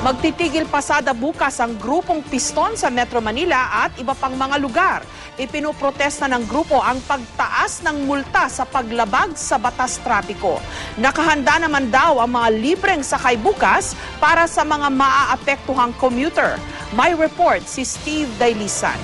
Magtitigil pasada bukas ang grupong Piston sa Metro Manila at iba pang mga lugar. Ipinoprotesta ng grupo ang pagtaas ng multa sa paglabag sa batas trapiko. Nakahanda naman daw ang mga libreng sakay bukas para sa mga maaapektuhang commuter. May report si Steve Dailisan.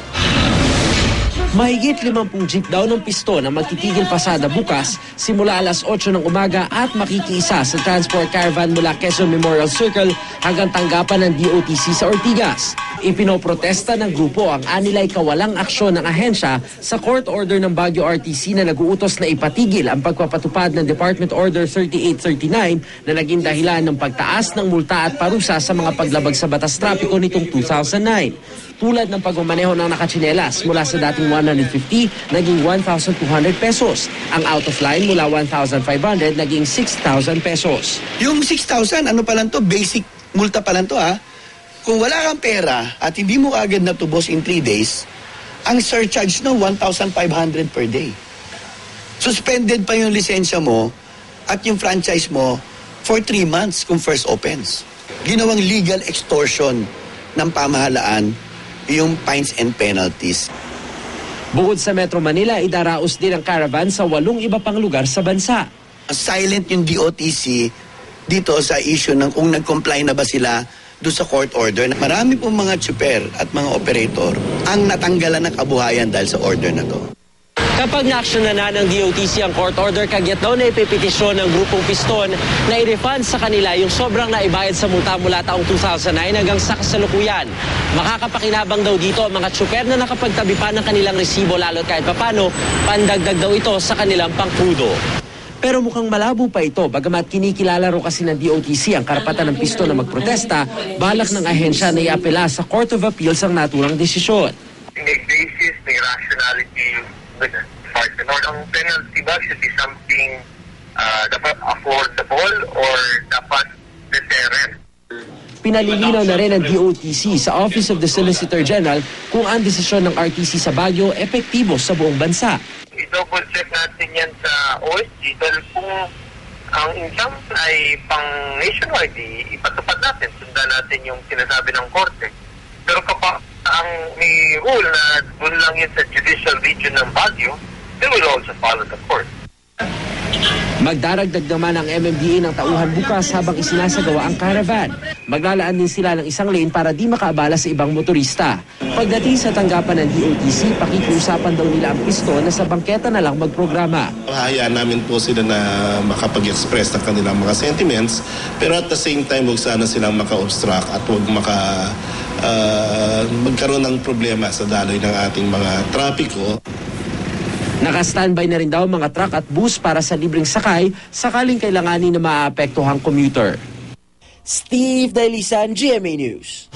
Mahigit 50 jeep daw ng Piston ang magtitigil pasada bukas simula alas 8 ng umaga at makikiisa sa transport caravan mula Quezon Memorial Circle hanggang tanggapan ng DOTC sa Ortigas. Ipinoprotesta ng grupo ang anilay kawalang aksyon ng ahensya sa court order ng Baguio RTC na nag-uutos na ipatigil ang pagpapatupad ng Department Order 3839 na naging dahilan ng pagtaas ng multa at parusa sa mga paglabag sa batas trapiko nitong 2009. Tulad ng pagmamaneho ng nakatsinelas mula sa dating 150, naging 1,200 pesos. Ang out of line mula 1,500, naging 6,000 pesos. Yung 6,000, ano pa lang to? Basic multa pa lang to, ha? Kung wala kang pera at hindi mo agad natubos in 3 days, ang surcharge no 1,500 per day. Suspended pa yung lisensya mo at yung franchise mo for 3 months kung first opens. Ginawang legal extortion ng pamahalaan yung fines and penalties. Bukod sa Metro Manila, idaraos din ang caravan sa 8 iba pang lugar sa bansa. Silent yung DOTC dito sa issue ng kung nag-comply na ba sila doon sa court order. Marami pong mga tsuper at mga operator ang natanggalan ng kabuhayan dahil sa order na to. Kapag na-action na ng DOTC ang court order, kagyat daw na ipipetisyon ng grupong Piston na i-refund sa kanila yung sobrang naibayad sa multa mula taong 2009 hanggang sa kasalukuyan. Makakapakinabang daw dito ang mga tsuper na nakapagtabi pa ng kanilang resibo lalo't kahit papano, pandagdag daw ito sa kanilang pangkrudo. Pero mukhang malabo pa ito, bagamat kinikilala ro kasi ng DOTC ang karapatan ng Piston na magprotesta, balak ng ahensya na iapela sa Court of Appeals ang naturang desisyon. May basis, may rationality with partner. Ang penalty ba should be something dapat affordable or dapat deterrent? Pinalilinaw na rin ng DOTC sa Office of the Solicitor General kung ang desisyon ng RTC sa Baguio epektibo sa buong bansa. I-double check natin yan sa OSG dahil kung ang income ay pang nationwide, ipatupad natin, sundan natin yung sinasabi ng korte. Pero kapag ang may rule na doon lang yun sa judicial region ng Baguio, they will also follow the court. Magdaragdag naman ang MMDA ng tauhan bukas habang isinasagawa ang caravan. Maglalaan din sila ng isang lane para di makaabala sa ibang motorista. Pagdating sa tanggapan ng DOTC, pakikiusapan daw nila ang Piston na sa bangketa na lang magprograma. Hayaan namin po sila na makapag-express ng kanilang mga sentiments, pero at the same time, huwag sana silang maka-obstruct at huwag magkaroon ng problema sa daloy ng ating mga trapiko. Naka-standby na rin daw mga truck at bus para sa libreng sakay sakaling kailanganin na maaapektuhang commuter. Steve Dailisan, GMA News.